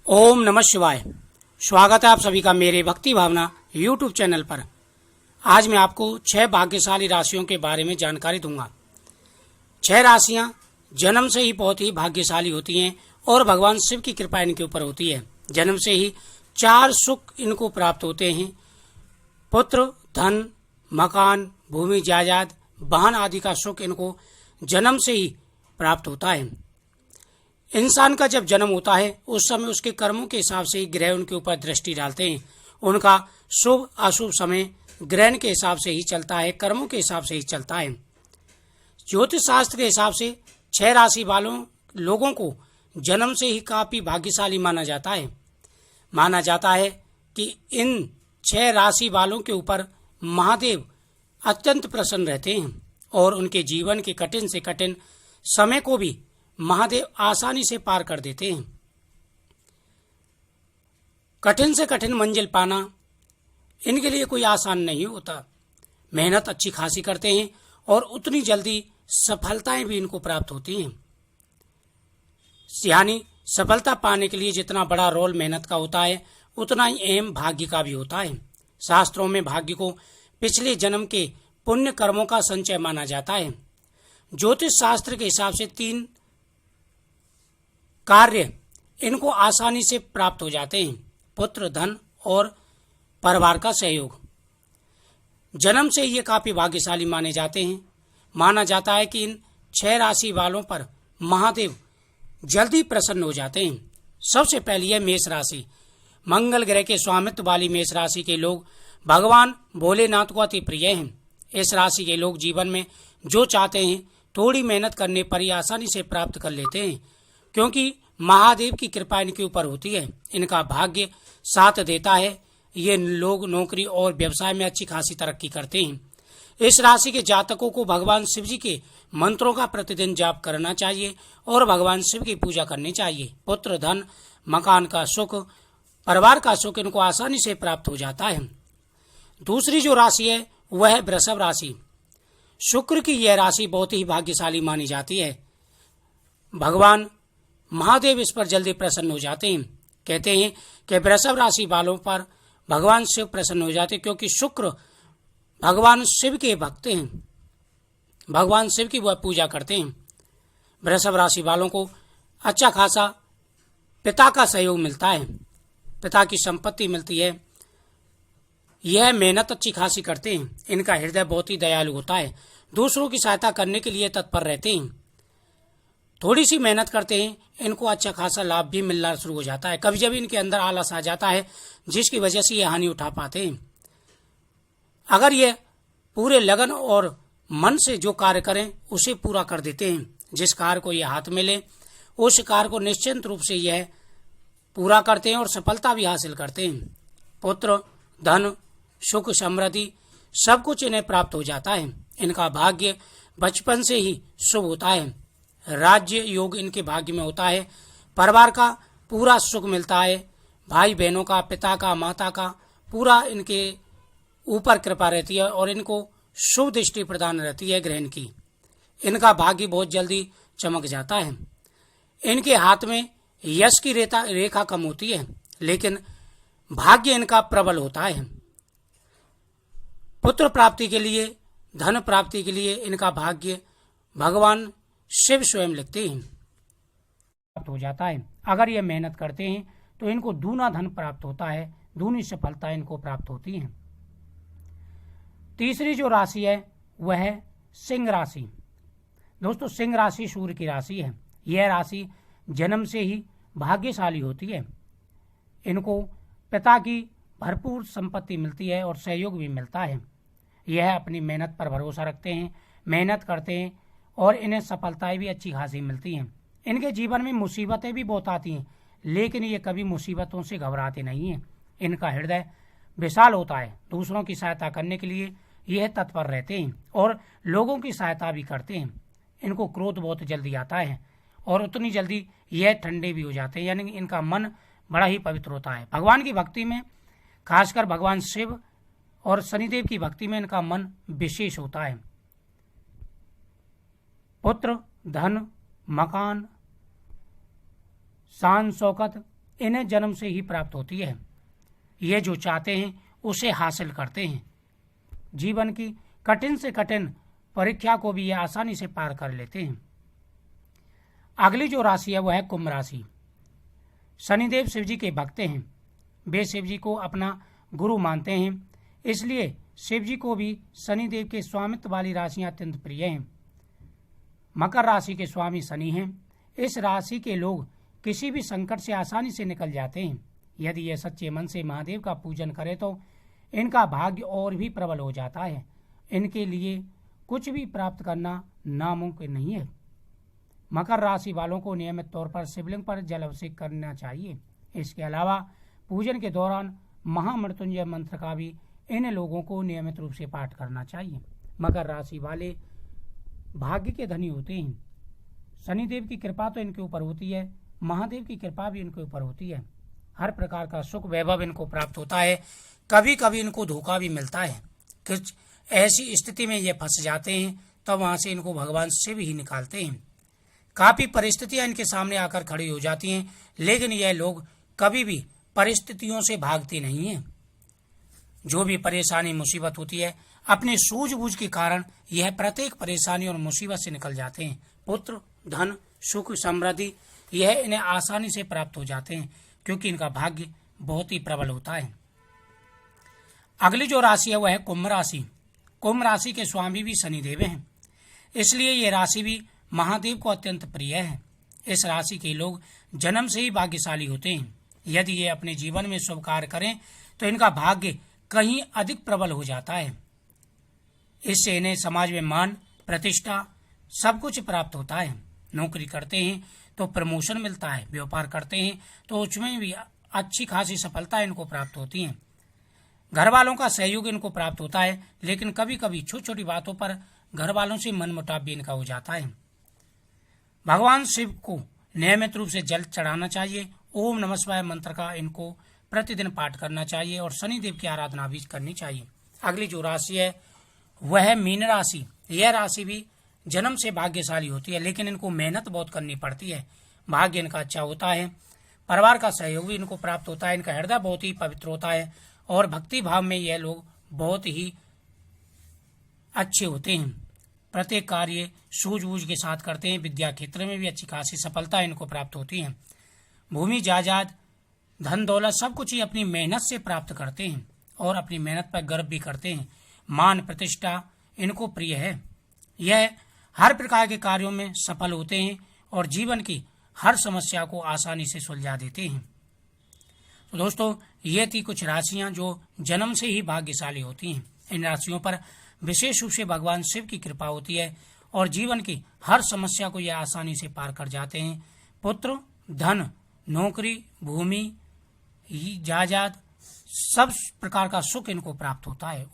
ओम नमः शिवाय। स्वागत है आप सभी का मेरे भक्ति भावना यूट्यूब चैनल पर। आज मैं आपको 6 भाग्यशाली राशियों के बारे में जानकारी दूंगा। 6 राशियां जन्म से ही बहुत ही भाग्यशाली होती हैं और भगवान शिव की कृपा इनके ऊपर होती है। जन्म से ही 4 सुख इनको प्राप्त होते हैं। पुत्र, धन, मकान, भूमि, जायदाद, वाहन आदि का सुख इनको जन्म से ही प्राप्त होता है। इंसान का जब जन्म होता है उस समय उसके कर्मों के हिसाब से ही ग्रह उनके ऊपर दृष्टि डालते हैं। उनका शुभ अशुभ समय ग्रहण के हिसाब से ही चलता है, कर्मों के हिसाब से ही चलता है। ज्योतिष शास्त्र के हिसाब से 6 राशि वालों लोगों को जन्म से ही काफी भाग्यशाली माना जाता है। माना जाता है कि इन 6 राशि वालों के ऊपर महादेव अत्यंत प्रसन्न रहते हैं और उनके जीवन के कठिन से कठिन समय को भी महादेव आसानी से पार कर देते हैं। कठिन से कठिन मंजिल पाना इनके लिए कोई आसान नहीं होता। मेहनत अच्छी खासी करते हैं और उतनी जल्दी सफलताएं भी इनको प्राप्त होती हैं। यानी सफलता पाने के लिए जितना बड़ा रोल मेहनत का होता है उतना ही अहम भाग्य का भी होता है। शास्त्रों में भाग्य को पिछले जन्म के पुण्य कर्मों का संचय माना जाता है। ज्योतिष शास्त्र के हिसाब से 3 कार्य इनको आसानी से प्राप्त हो जाते हैं। पुत्र, धन और परिवार का सहयोग। जन्म से ये काफी भाग्यशाली माने जाते हैं। माना जाता है कि इन 6 राशि वालों पर महादेव जल्दी प्रसन्न हो जाते हैं। सबसे पहली है मेष राशि। मंगल ग्रह के स्वामित्व वाली मेष राशि के लोग भगवान भोलेनाथ को अति प्रिय हैं। इस राशि के लोग जीवन में जो चाहते हैं थोड़ी मेहनत करने पर ही आसानी से प्राप्त कर लेते हैं, क्योंकि महादेव की कृपा इनके ऊपर होती है। इनका भाग्य साथ देता है। ये लोग नौकरी और व्यवसाय में अच्छी खासी तरक्की करते हैं। इस राशि के जातकों को भगवान शिव जी के मंत्रों का प्रतिदिन जाप करना चाहिए और भगवान शिव की पूजा करनी चाहिए। पुत्र, धन, मकान का सुख, परिवार का सुख इनको आसानी से प्राप्त हो जाता है। दूसरी जो राशि है वह है वृषभ राशि। शुक्र की यह राशि बहुत ही भाग्यशाली मानी जाती है। भगवान महादेव इस पर जल्दी प्रसन्न हो जाते हैं। कहते हैं कि वृषभ राशि वालों पर भगवान शिव प्रसन्न हो जाते हैं, क्योंकि शुक्र भगवान शिव के भक्त हैं। भगवान शिव की वह पूजा करते हैं। वृषभ राशि वालों को अच्छा खासा पिता का सहयोग मिलता है, पिता की संपत्ति मिलती है। यह मेहनत अच्छी खासी करते हैं। इनका हृदय बहुत ही दयालु होता है। दूसरों की सहायता करने के लिए तत्पर रहते हैं। थोड़ी सी मेहनत करते हैं, इनको अच्छा खासा लाभ भी मिलना शुरू हो जाता है। कभी जब इनके अंदर आलस आ जाता है जिसकी वजह से ये हानि उठा पाते हैं। अगर ये पूरे लगन और मन से जो कार्य करें उसे पूरा कर देते हैं। जिस कार्य को ये हाथ में ले उस कार्य को निश्चिंत रूप से यह पूरा करते हैं और सफलता भी हासिल करते हैं। पुत्र, धन, सुख, समृद्धि सब कुछ इन्हें प्राप्त हो जाता है। इनका भाग्य बचपन से ही शुभ होता है। राज्य योग इनके भाग्य में होता है। परिवार का पूरा सुख मिलता है। भाई बहनों का, पिता का, माता का पूरा इनके ऊपर कृपा रहती है और इनको शुभ दृष्टि प्रदान रहती है ग्रहण की। इनका भाग्य बहुत जल्दी चमक जाता है। इनके हाथ में यश की रेखा कम होती है, लेकिन भाग्य इनका प्रबल होता है। पुत्र प्राप्ति के लिए, धन प्राप्ति के लिए इनका भाग्य भगवान शिव स्वयं लिखते हैं। प्राप्त हो जाता है। अगर ये मेहनत करते हैं तो इनको दूना धन प्राप्त होता है, दूनी सफलता इनको प्राप्त होती है। तीसरी जो राशि है वह है सिंह राशि। दोस्तों, सिंह राशि सूर्य की राशि है। यह राशि जन्म से ही भाग्यशाली होती है। इनको पिता की भरपूर संपत्ति मिलती है और सहयोग भी मिलता है। यह अपनी मेहनत पर भरोसा रखते हैं, मेहनत करते हैं और इन्हें सफलताएं भी अच्छी खासी मिलती हैं। इनके जीवन में मुसीबतें भी बहुत आती हैं, लेकिन ये कभी मुसीबतों से घबराते नहीं हैं। इनका हृदय विशाल होता है। दूसरों की सहायता करने के लिए यह तत्पर रहते हैं और लोगों की सहायता भी करते हैं। इनको क्रोध बहुत जल्दी आता है और उतनी जल्दी यह ठंडे भी हो जाते हैं, यानी इनका मन बड़ा ही पवित्र होता है। भगवान की भक्ति में, खासकर भगवान शिव और शनिदेव की भक्ति में इनका मन विशेष होता है। पुत्र, धन, मकान, शान शौकत इन्हें जन्म से ही प्राप्त होती है। ये जो चाहते हैं उसे हासिल करते हैं। जीवन की कठिन से कठिन परीक्षा को भी ये आसानी से पार कर लेते हैं। अगली जो राशि है वह है कुंभ राशि। शनिदेव शिव जी के भक्त हैं। वे शिव जी को अपना गुरु मानते हैं, इसलिए शिव जी को भी शनिदेव के स्वामित्व वाली राशियां अत्यंत प्रिय हैं। मकर राशि के स्वामी शनि हैं। इस राशि के लोग किसी भी संकट से आसानी से निकल जाते हैं। यदि ये सच्चे मन से महादेव का पूजन करें तो इनका भाग्य और भी प्रबल हो जाता है। इनके लिए कुछ भी प्राप्त करना नामुमकिन नहीं है। मकर राशि वालों को नियमित तौर पर शिवलिंग पर जल अभिषेक करना चाहिए। इसके अलावा पूजन के दौरान महामृत्युंजय मंत्र का भी इन लोगों को नियमित रूप से पाठ करना चाहिए। मकर राशि वाले भाग्य के धनी होते हैं। शनिदेव की कृपा तो इनके ऊपर होती है, महादेव की कृपा भी इनके ऊपर होती है। हर प्रकार का सुख वैभव इनको प्राप्त होता है। कभी कभी इनको धोखा भी मिलता है। कुछ ऐसी स्थिति में ये फंस जाते हैं तब वहां से इनको भगवान शिव ही निकालते हैं। काफी परिस्थितियां इनके सामने आकर खड़ी हो जाती हैं, लेकिन यह लोग कभी भी परिस्थितियों से भागते नहीं हैं। जो भी परेशानी मुसीबत होती है, अपने सूझबूझ के कारण यह प्रत्येक परेशानी और मुसीबत से निकल जाते हैं। पुत्र, धन, सुख, समृद्धि यह इन्हें आसानी से प्राप्त हो जाते हैं, क्योंकि इनका भाग्य बहुत ही प्रबल होता है। अगली जो राशि है वह है कुंभ राशि। कुंभ राशि के स्वामी भी शनिदेव हैं, इसलिए यह राशि भी महादेव को अत्यंत प्रिय है। इस राशि के लोग जन्म से ही भाग्यशाली होते हैं। यदि ये अपने जीवन में शुभ कार्य करें तो इनका भाग्य कहीं अधिक प्रबल हो जाता है। इससे इन्हें समाज में मान, प्रतिष्ठा सब कुछ प्राप्त होता है। नौकरी करते हैं तो प्रमोशन मिलता है, व्यापार करते हैं तो उसमें भी अच्छी खासी सफलता इनको प्राप्त होती है। घर वालों का सहयोग इनको प्राप्त होता है, लेकिन कभी कभी छोटी छोटी बातों पर घर वालों से मनमुटाव भी इनका हो जाता है। भगवान शिव को नियमित रूप से जल चढ़ाना चाहिए। ओम नमः शिवाय मंत्र का इनको प्रतिदिन पाठ करना चाहिए और शनिदेव की आराधना भी करनी चाहिए। अगली जो राशि है वह है मीन राशि। यह राशि भी जन्म से भाग्यशाली होती है, लेकिन इनको मेहनत बहुत करनी पड़ती है। भाग्य इनका अच्छा होता है, परिवार का सहयोग भी इनको प्राप्त होता है। इनका हृदय बहुत ही पवित्र होता है और भक्ति भाव में यह लोग बहुत ही अच्छे होते हैं। प्रत्येक कार्य सूझबूझ के साथ करते हैं। विद्या क्षेत्र में भी अच्छी खासी सफलता इनको प्राप्त होती है। भूमि, जायदाद, धन दौलत सब कुछ ही अपनी मेहनत से प्राप्त करते हैं और अपनी मेहनत पर गर्व भी करते हैं। मान, प्रतिष्ठा इनको प्रिय है। यह हर प्रकार के कार्यों में सफल होते हैं और जीवन की हर समस्या को आसानी से सुलझा देते हैं। तो दोस्तों, ये थी कुछ राशियां जो जन्म से ही भाग्यशाली होती हैं। इन राशियों पर विशेष रूप से भगवान शिव की कृपा होती है और जीवन की हर समस्या को यह आसानी से पार कर जाते हैं। पुत्र, धन, नौकरी, भूमि, जायदाद सब प्रकार का सुख इनको प्राप्त होता है।